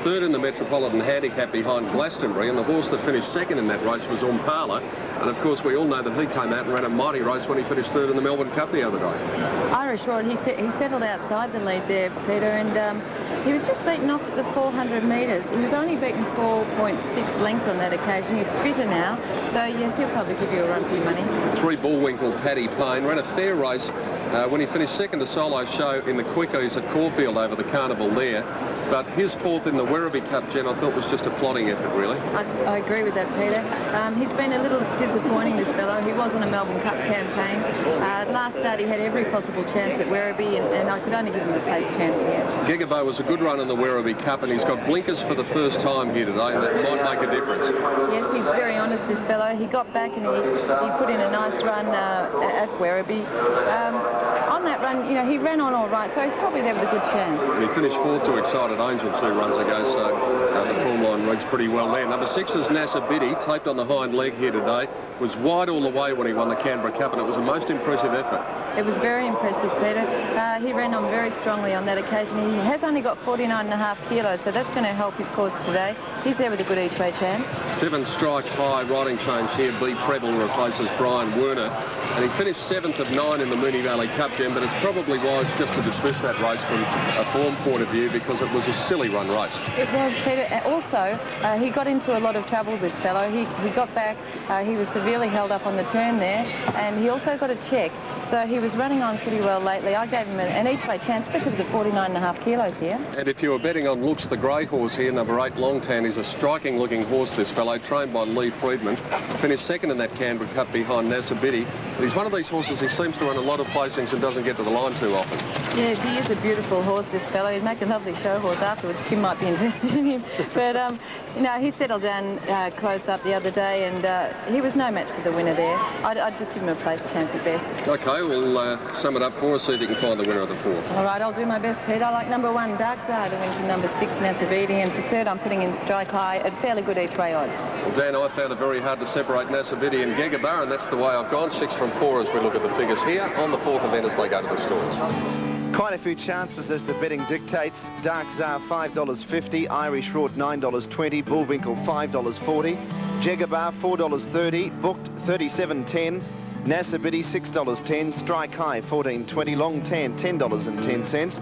Third in the Metropolitan Handicap behind Glastonbury, and the horse that finished second in that race was Umpala. And of course we all know that he came out and ran a mighty race when he finished third in the Melbourne Cup the other day. Irish Rod, he settled outside the lead there, Peter, and he was just beaten off at the 400 metres. He was only beaten 4.6 lengths on that occasion. He's fitter now, so yes, he'll probably give you a run for your money. 3 Bullwinkle Paddy Payne ran a fair race when he finished second to Solo Show in the Quickies at Caulfield over the carnival there. But his fourth in the Werribee Cup, Jen, I thought was just a plodding effort, really. I agree with that, Peter. He's been a little disappointing, this fellow. He was on a Melbourne Cup campaign. Last start, he had every possible chance at Werribee, and I could only give him the pace chance here. Gegabo was a good run in the Werribee Cup, and he's got blinkers for the first time here today, and that might make a difference. Yes, he's very honest, this fellow. He got back and he put in a nice run at Werribee. On that run, you know, he ran on all right, so he's probably there with a good chance. And he finished fourth to Excited Angel 2 runs ago, so the form line reads pretty well there. Number 6 is Nasa Biddy, taped on the hind leg here today. Was wide all the way when he won the Canberra Cup, and it was a most impressive effort. It was very impressive, Peter. He ran on very strongly on that occasion. He has only got 49.5 kilos, so that's going to help his course today. He's there with a good each-way chance. 7 Strike High, riding change here. B. Preble replaces Brian Werner, and he finished 7th of 9 in the Moonee Valley Cup, Jim, but it's probably wise just to dismiss that race from a form point of view because it was a silly run race. It was, Peter. Also, he got into a lot of trouble, this fellow. He got back. He was severely held up on the turn there, and he also got a check. So he was running on pretty well lately. I gave him an each-way chance, especially with the 49.5 kilos here. And if you were betting on Looks, the grey horse here, number 8 Longtan, is a striking-looking horse, this fellow, trained by Lee Friedman. Finished second in that Canberra Cup behind Nasa Biddy. But he's one of these horses, he seems to run a lot of placings and doesn't get to the line too often. Yes, he is a beautiful horse, this fellow. He'd make a lovely show horse afterwards. Tim might be interested in him. But, you know, he settled down close up the other day, and he was no match for the winner there. I'd just give him a place chance at best. OK, we'll sum it up for us, see if you can find the winner of the fourth. All right, I'll do my best, Pete. I like number 1, Dark Zar, to win from number 6, Nasabidi, and for third, I'm putting in Strike High at fairly good each-way odds. Well, Dan, I found it very hard to separate Nasabidi and Gegabo, and that's the way I've gone. 6 from 4 as we look at the figures here on the fourth event as they go to the stores. Quite a few chances as the betting dictates. Dark Zar $5.50, Irish Rod $9.20, Bullwinkle $5.40, Jegabar $4.30, Booked $37.10, Nasabidi $6.10, Strike High $14.20, Long Tan $10.10,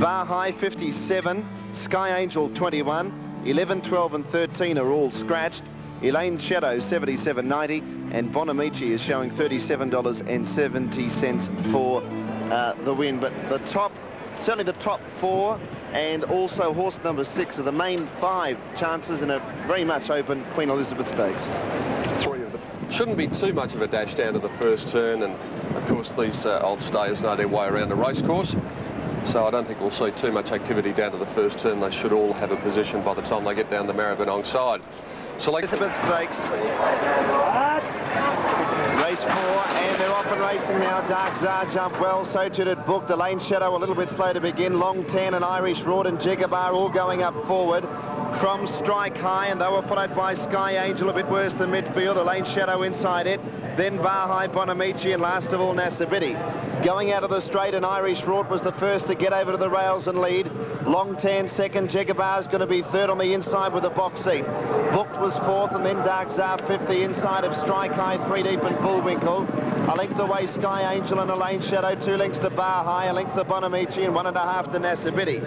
Bar High $57, Sky Angel $21, 11, 12 and 13 are all scratched. Elaine Shadow $77.90, and Bonamici is showing $37.70 for the win. But the top, certainly the top 4 and also horse number 6 are the main 5 chances in a very much open Queen Elizabeth Stakes. 3 of them. Shouldn't be too much of a dash down to the first turn, and of course these old stayers know their way around the racecourse. So I don't think we'll see too much activity down to the first turn. They should all have a position by the time they get down the Maribyrnong side. Elizabeth Stakes. Race 4, and they're off and racing now. Dark Zar jumped well, so too did Booked. Elaine Shadow a little bit slow to begin. Long Tan and Irish Rod and Jegabar all going up forward from Strike High, and they were followed by Sky Angel, a bit worse than midfield. Elaine Shadow inside it, then Bar High, Bonamici, and last of all Nasabidi. Going out of the straight, and Irish Rod was the first to get over to the rails and lead. Long Tan second, Jegabar's going to be third on the inside with a box seat. Booked was fourth, and then Dark Zar fifth, the inside of Strike High, 3 deep and Bullwinkle. A length away Sky Angel and Elaine Shadow, 2 lengths to Bar High, a length to Bonamici, and 1.5 to Nasabidi.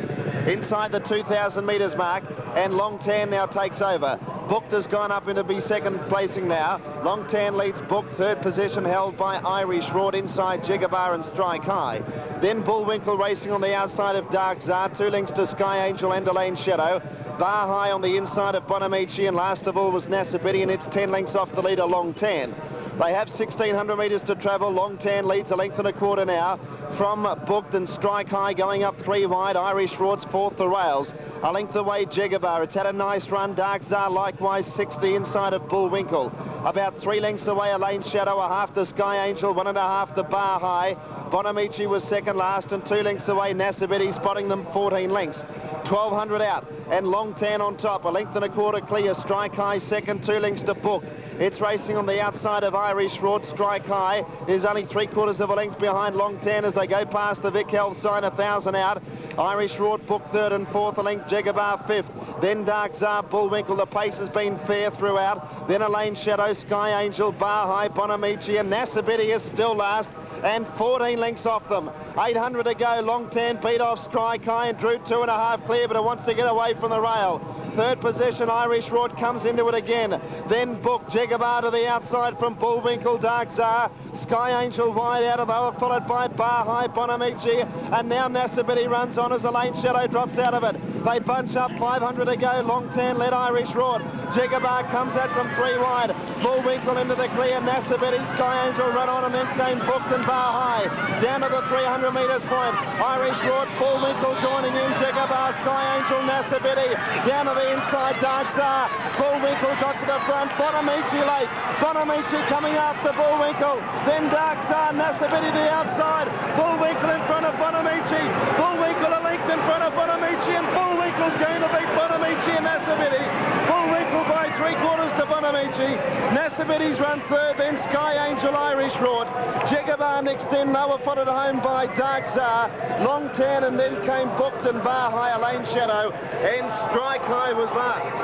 Inside the 2,000 metres mark, and Long Tan now takes over. Booked has gone up into be second placing now. Long Tan leads Booked, third position held by Irish Rod inside Jegabar and Strike High. Then Bullwinkle racing on the outside of Dark Zar, 2 lengths to Sky Angel and Elaine Shadow. Bar High on the inside of Bonamici, and last of all was Nasabidi, and it's 10 lengths off the leader, Long Tan. They have 1,600 metres to travel. Long Tan leads a length and a quarter now from Booked, and Strike High going up 3 wide. Irish Rod's fourth the rails. A length away Jegabar. It's had a nice run. Dark Zar likewise 6th the inside of Bullwinkle. About 3 lengths away Elaine Shadow, 1/2 to Sky Angel, 1.5 to Bar High. Bonamici was second last, and 2 lengths away Nasabidi, spotting them 14 lengths. 1,200 out, and Long Tan on top, a length and a quarter clear. Strike High second, 2 lengths to Booked. It's racing on the outside of Irish Rod. Strike High is only 3/4 of a length behind Long Tan as they go past the Vic Health sign, 1,000 out. Irish Rod, Booked third and fourth, a length Jegabar fifth. then Dark Tsar, Bullwinkle. The pace has been fair throughout. Then Elaine Shadow, Sky Angel, Bar High, Bonamici, and Nasabidi is still last, and 14 lengths off them. 800 to go. Long Tan beat off Strike High and drew 2.5 clear, but it wants to get away from the rail. Third position, Irish Rod comes into it again. Then Book, Jigabar to the outside from Bullwinkle, Dark Tsar. Sky Angel wide out of the, followed by Bar High, Bonamici, and now Nasabidi runs on as Elaine Shadow drops out of it. They bunch up, 500 to go. Long Tan led Irish Rod. Jigabar comes at them 3 wide. Bullwinkle into the clear. Nasabidi, Sky Angel run on, and then came Booked and Bar High. Down to the 300 metres point. Irish Rod, Bullwinkle joining in. Jigabar, Sky Angel, Nasabidi. Down to the inside, Dark Tsar. Bullwinkle got to the front. Bonamici late. Bonamici coming after Bullwinkle. Then Dark Tsar, Nasabidi the outside. Bullwinkle in front of Bonamici. Bullwinkle a length in front of Bonamici, and Bullwinkle's going to beat Bonamici and Nasabidi. Bullwinkle by 3/4 to Bonamici. Nasabidi's run third, then Sky Angel, Irish Rod. Jigabar next in, Noah followed home by Dark Tsar. Long Tan, and then came Booked and Bar High, Elaine Shadow, and Strike High was last.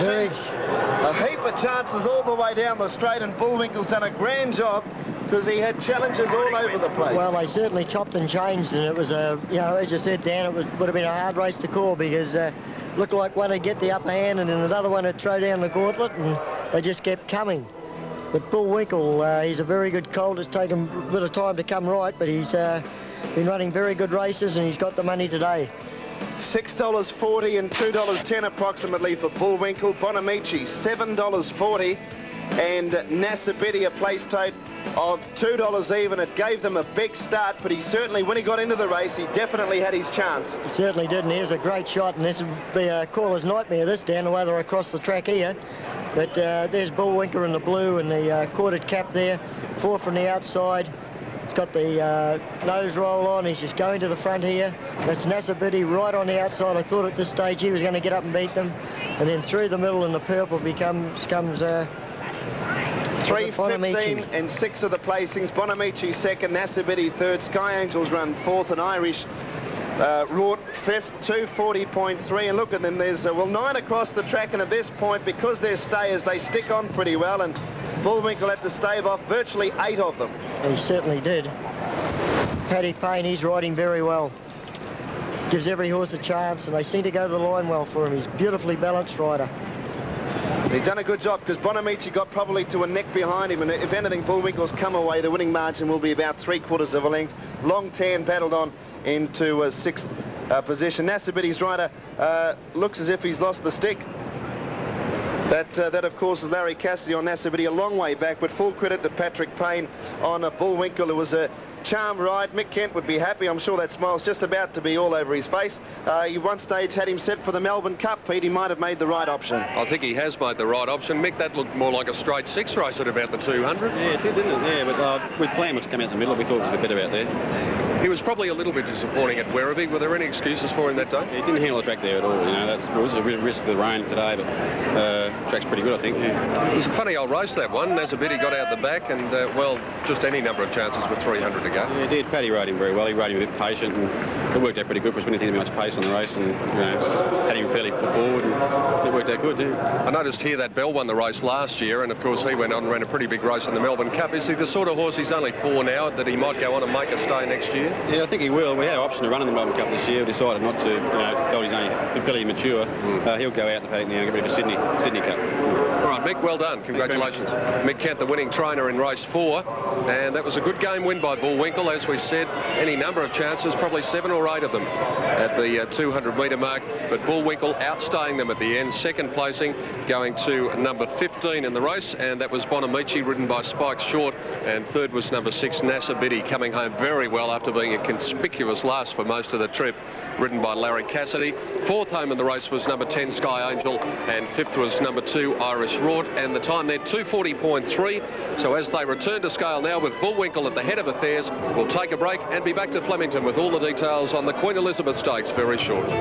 Very. A heap of chances all the way down the straight, and Bullwinkle's done a grand job because he had challenges all over the place. Well, they certainly chopped and changed, and it was a, you know, as you said, Dan, would have been a hard race to call, because looked like one would get the upper hand and then another one would throw down the gauntlet, and they just kept coming. But Bullwinkle, he's a very good colt. It's taken a bit of time to come right, but he's been running very good races, and he's got the money today. $6.40 and $2.10 approximately for Bullwinkle. Bonamici, $7.40, and Nasabidi a place tote of $2 even. It gave them a big start, but he certainly, when he got into the race, he definitely had his chance. He certainly did, and here's a great shot, and this would be a caller's nightmare, this, down the way they're across the track here. But there's Bullwinkle in the blue and the corded cap there, 4 from the outside. He's got the nose roll on. He's just going to the front here. That's Nasabidi right on the outside. I thought at this stage he was going to get up and beat them. And then through the middle in the purple comes 3:15 and 6 of the placings. Bonamici second, Nasabidi third, Sky Angels run fourth, and Irish Rod fifth, 2:40.3. And look at them, there's 9 across the track, and at this point, because they're stayers, they stick on pretty well, and Bullwinkle had to stave off virtually 8 of them. He certainly did. Paddy Payne, he's riding very well. Gives every horse a chance, and they seem to go to the line well for him. He's a beautifully balanced rider. He's done a good job, because Bonamici got probably to a neck behind him, and if anything, Bullwinkle's come away. The winning margin will be about 3/4 of a length. Long Tan battled on into 6th position. Nasabidi's rider looks as if he's lost the stick. That of course is Larry Cassidy on Nasabidi, a long way back, but full credit to Patrick Payne on Bullwinkle. It was a charm ride. Mick Kent would be happy. I'm sure that smile's just about to be all over his face. He one stage had him set for the Melbourne Cup. Pete, he might have made the right option. I think he has made the right option. Mick, that looked more like a straight 6 race at about the 200. Yeah, it did, didn't it? Yeah, but we planned to come out the middle. We thought it was a bit better out there. He was probably a little bit disappointing at Werribee. Were there any excuses for him that day? He didn't handle the track there at all. You know, it was a bit of risk of the rain today, but track's pretty good, I think. Yeah. It was a funny old race, that one. Nasabidi got out the back, and well, just any number of chances with 300 to go. Yeah, he did. Paddy rode him very well. He rode him a bit patient, and it worked out pretty good for us. We didn't think there was much pace on the race, and you know, had him fairly forward, and it worked out good. Yeah. I noticed here that Bell won the race last year, and of course he went on and ran a pretty big race in the Melbourne Cup. Is he the sort of horse, he's only 4 now, that he might go on and make a stay next year? Yeah, I think he will. We had an option to run in the Melbourne Cup this year. We decided not to. You know, felt he's only fairly mature. He'll go out the paddock now and get ready for Sydney Cup. All right, Mick, well done. Congratulations. Mick Kent, the winning trainer in race 4, and that was a good game win by Bullwinkle. As we said, any number of chances, probably 7 or 8 of them at the 200-metre mark, but Bullwinkle outstaying them at the end. Second placing, going to number 15 in the race, and that was Bonamici, ridden by Spike Short, and third was number 6, Nasabidi, coming home very well after being a conspicuous last for most of the trip, ridden by Larry Cassidy. Fourth home in the race was number 10, Sky Angel, and fifth was number 2, Irish Rod, and the time there, 2:40.3. So as they return to scale now with Bullwinkle at the head of affairs, we'll take a break and be back to Flemington with all the details on the Queen Elizabeth Stakes very shortly.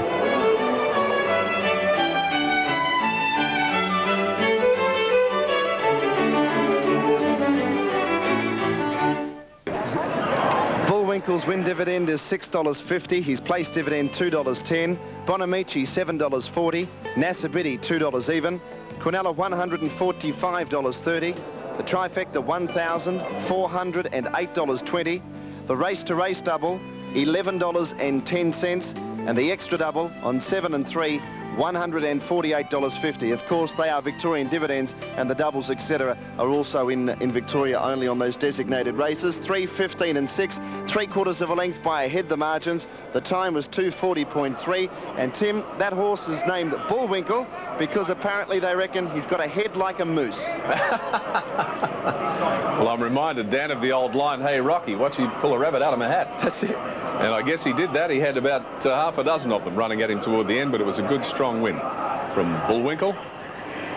Winkle's win dividend is $6.50. His place dividend $2.10. Bonamici $7.40. Nasabidi $2 even. Quinella $145.30. The trifecta $1,408.20. The race-to-race double $11.10. And the extra double on 7 and 3, $148.50. Of course, they are Victorian dividends, and the doubles, etc., are also in Victoria only on those designated races. 3, 15 and 6, 3/4 of a length by a head, the margins. The time was 2:40.3. And Tim, that horse is named Bullwinkle because apparently they reckon he's got a head like a moose. Well, I'm reminded, Dan, of the old line, "Hey, Rocky, watch you pull a rabbit out of my hat." That's it. And I guess he did that. He had about half a dozen of them running at him toward the end, but it was a good, strong win from Bullwinkle.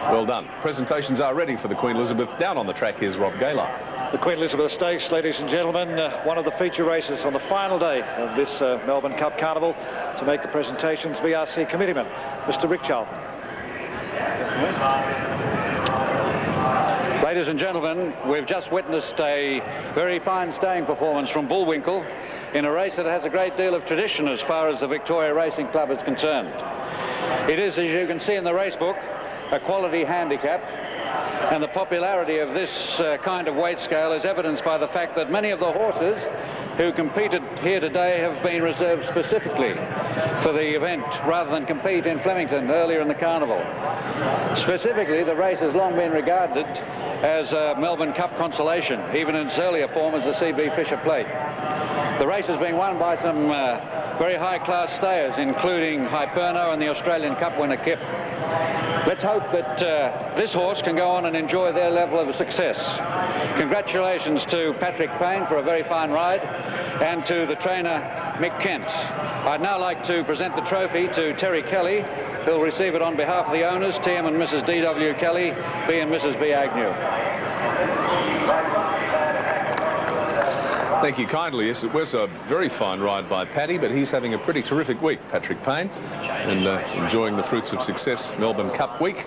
Well done. Presentations are ready for the Queen Elizabeth. Down on the track, here's Rob Gaylor. The Queen Elizabeth Stakes, ladies and gentlemen, one of the feature races on the final day of this Melbourne Cup Carnival. To make the presentations, VRC committeeman, Mr. Rick Charlton. Ladies and gentlemen, we've just witnessed a very fine staying performance from Bullwinkle in a race that has a great deal of tradition as far as the Victoria Racing Club is concerned. It is, as you can see in the race book, a quality handicap, and the popularity of this kind of weight scale is evidenced by the fact that many of the horses who competed here today have been reserved specifically for the event rather than compete in Flemington earlier in the carnival. Specifically, the race has long been regarded as a Melbourne Cup consolation, even in its earlier form as the C.B. Fisher Plate. The race is being won by some very high-class stayers, including Hyperno and the Australian Cup winner Kip. Let's hope that this horse can go on and enjoy their level of success. Congratulations to Patrick Payne for a very fine ride, and to the trainer Mick Kent. I'd now like to present the trophy to Terry Kelly, who'll receive it on behalf of the owners, TM and Mrs. D.W. Kelly, B and Mrs. V. Agnew. Thank you kindly. Yes, it was a very fine ride by Paddy, but he's having a pretty terrific week, Patrick Payne, and enjoying the fruits of success. Melbourne Cup week,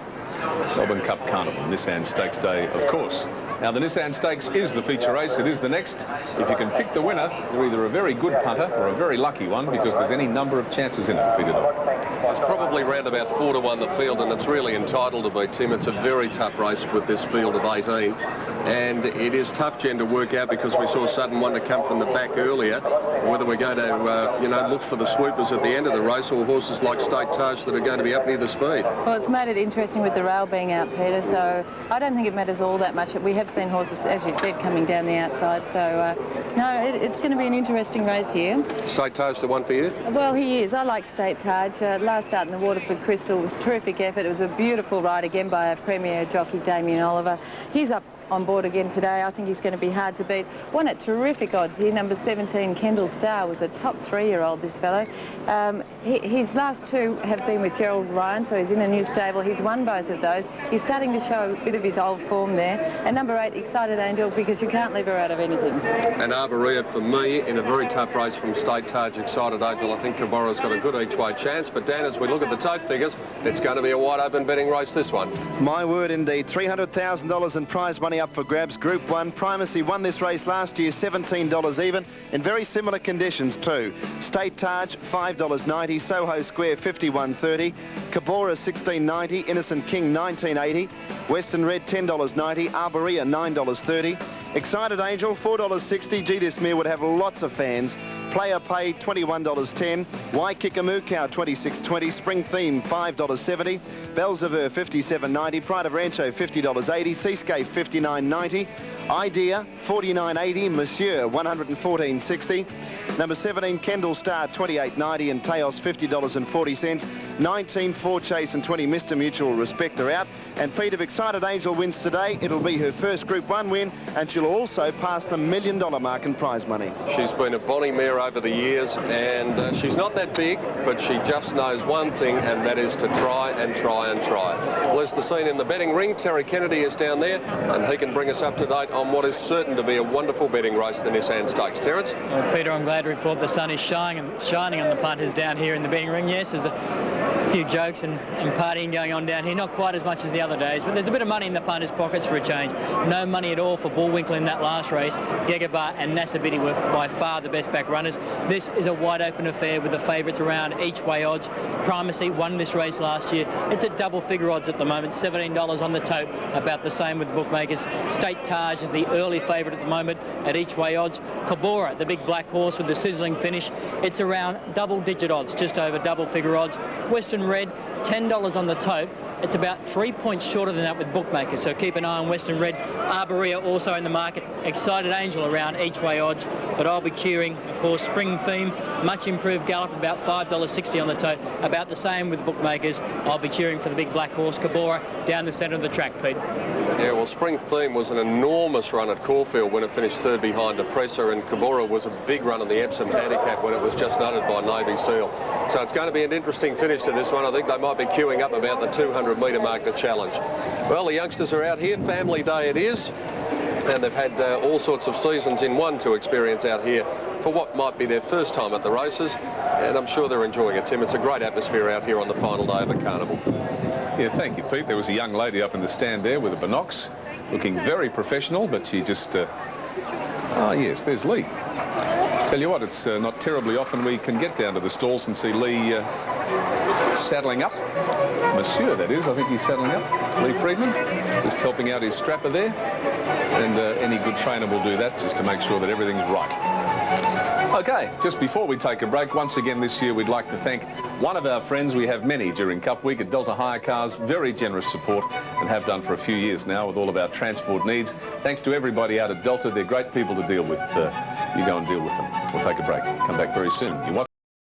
Melbourne Cup Carnival, Nissan Stakes Day, of course. Now, the Nissan Stakes is the feature race. It is the next. If you can pick the winner, you're either a very good punter or a very lucky one, because there's any number of chances in it, Peter Dodd. It's probably round about 4-1 the field, and it's really entitled to be, Tim. It's a very tough race with this field of 18, and it is tough, Jen, to work out, because we saw Sudden Wonder come from the back earlier, whether we're going to, look for the swoopers at the end of the race, or horses like State Taj that are going to be up near the speed. Well, it's made it interesting with the rail being out, Peter, so I don't think it matters all that much. We have seen horses, as you said, coming down the outside, so no, it's going to be an interesting race here. State Taj the one for you? Well, he is. I like State Taj. Last start in the Waterford Crystal was a terrific effort. It was a beautiful ride again by a premier jockey, Damien Oliver. He's up on board again today. I think he's going to be hard to beat. Won at terrific odds here. Number 17, Kendall Star, was a top 3-year-old, this fellow. His last two have been with Gerald Ryan, so he's in a new stable. He's won both of those. He's starting to show a bit of his old form there. And number 8, Excited Angel, because you can't leave her out of anything. And Arborea, for me, in a very tough race from State Taj, Excited Angel. I think Cabora's got a good each-way chance. But, Dan, as we look at the tote figures, it's going to be a wide-open betting race, this one. My word, indeed. $300,000 in prize money up for grabs. Group 1. Primacy won this race last year, $17 even, in very similar conditions too. State Taj, $5.90. Soho Square, $51.30. Cabora, $16.90. Innocent King, $19.80. Western Red, $10.90. Arborea, $9.30. Excited Angel, $4.60. Gee, this mare would have lots of fans. Player Paid, $21.10. Waikikamu Cow, $26.20. Spring Theme, $5.70. Belzever, $57.90. Pride of Rancho, $50.80. Seascape, $59.90. Idea, $49.80. Monsieur, $114.60. Number 17, Kendall Star, $28.90. And Teos, $50.40. 19, 4 Chase and 20, Mr. Mutual Respect are out. And Pete, if Excited Angel wins today, it'll be her first Group 1 win, and she'll also pass the $1 million mark in prize money. She's been a bonny mare over the years, and she's not that big, but she just knows one thing, and that is to try and try and try. Well, as the scene in the betting ring, Terry Kennedy is down there, and he can bring us up to date on what is certain to be a wonderful betting race, the Nissan Stakes. Terence? Well, Peter, I'm glad to report the sun is shining and the punters down here in the betting ring. Yes, there's a few jokes and partying going on down here. Not quite as much as the other days, but there's a bit of money in the punters' pockets for a change. No money at all for Bullwinkle in that last race. Gegabar and Nasabiti were by far the best back runners. This is a wide open affair with the favourites around each way odds. Primacy won this race last year. It's at double figure odds at the moment, $17 on the tote, about the same with the bookmakers. State Taj is the early favourite at the moment at each way odds. Cabora, the big black horse with the sizzling finish, it's around double-digit odds, just over double figure odds. Western Red, $10 on the tote. It's about 3 points shorter than that with bookmakers, so keep an eye on Western Red. Arborea also in the market. Excited Angel around each way odds, but I'll be cheering, of course, Spring Theme, much improved gallop, about $5.60 on the tote, about the same with bookmakers. I'll be cheering for the big black horse, Cabora, down the centre of the track, Pete. Yeah, well, Spring Theme was an enormous run at Caulfield when it finished third behind Depressor, and Cabora was a big run in the Epsom Handicap when it was just nutted by Navy Seal. So it's going to be an interesting finish to this one. I think they might be queuing up about the 200-metre mark to challenge. Well, the youngsters are out here. Family Day it is. And they've had all sorts of seasons in one to experience out here for what might be their first time at the races. And I'm sure they're enjoying it, Tim. It's a great atmosphere out here on the final day of the carnival. Yeah, thank you, Pete. There was a young lady up in the stand there with a binocs, looking very professional, but she just... Oh, yes, there's Lee. Tell you what, it's not terribly often we can get down to the stalls and see Lee saddling up. Monsieur, that is. I think he's saddling up. Lee Friedman, just helping out his strapper there. And any good trainer will do that just to make sure that everything's right. Okay, just before we take a break, once again this year we'd like to thank one of our friends. We have many during Cup Week at Delta Hire Cars. Very generous support and have done for a few years now with all of our transport needs. Thanks to everybody out at Delta. They're great people to deal with. You go and deal with them. We'll take a break. Come back very soon. You want